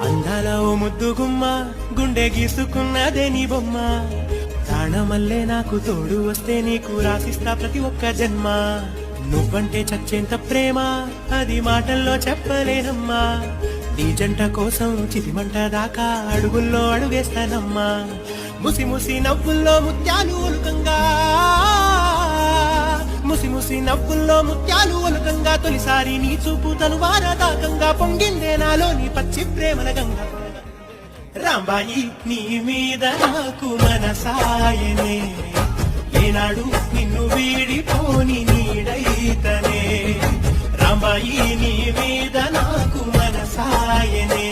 అందాల ఓ ముద్దు గుమ్మ గుండె గీసుకున్నదే నీ బొమ్మ ప్రాణమల్లే నాకు తోడు వస్తే నీకు రాసిస్తా ప్రతి ఒక్క జన్మ నువ్వంటే చచ్చేంత ప్రేమ అది మాటల్లో చెప్పలేనమ్మా నీ జంట కోసం చితిమంట దాకా అడుగుల్లో అడుగేస్తానమ్మా ముసి ముసి నవ్వుల్లో ముత్యాలు ఒలుకంగా ముసి ముసి నవ్వుల్లో ముత్యాలు ఒలుకంగా తొలిసారి నీ చూపు తనువార దాకంగా పొంగిందే నాలోని పచ్చి ప్రేమల గంగా రాంబాయి నీ మీద నాకు మనసాయనే ఏనాడు నిన్ను వీడిపోని నీడైతనే రాంబాయి నీ మీద నాకు మనసాయనే